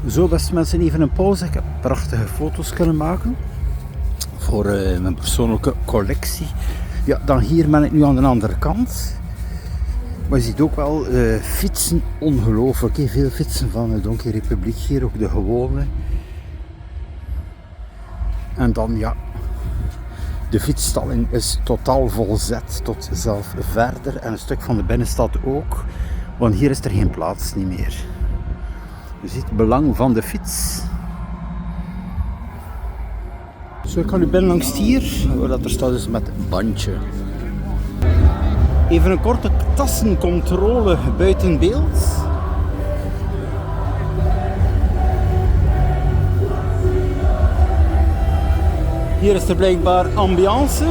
Zo, beste mensen, even een pauze. Ik heb prachtige foto's kunnen maken voor mijn persoonlijke collectie. Ja, dan hier ben ik nu aan de andere kant. Maar je ziet ook wel fietsen, ongelooflijk. Veel fietsen van de Donkey Republiek hier, ook de gewone. En dan ja, de fietsstalling is totaal volzet tot zelf verder. En een stuk van de binnenstad ook, want hier is er geen plaats niet meer. Je ziet het belang van de fiets. Zo, ik ga nu binnen langs hier, waar dat er staat dus met een bandje. Even een korte tassencontrole buiten beeld. Hier is er blijkbaar ambiance.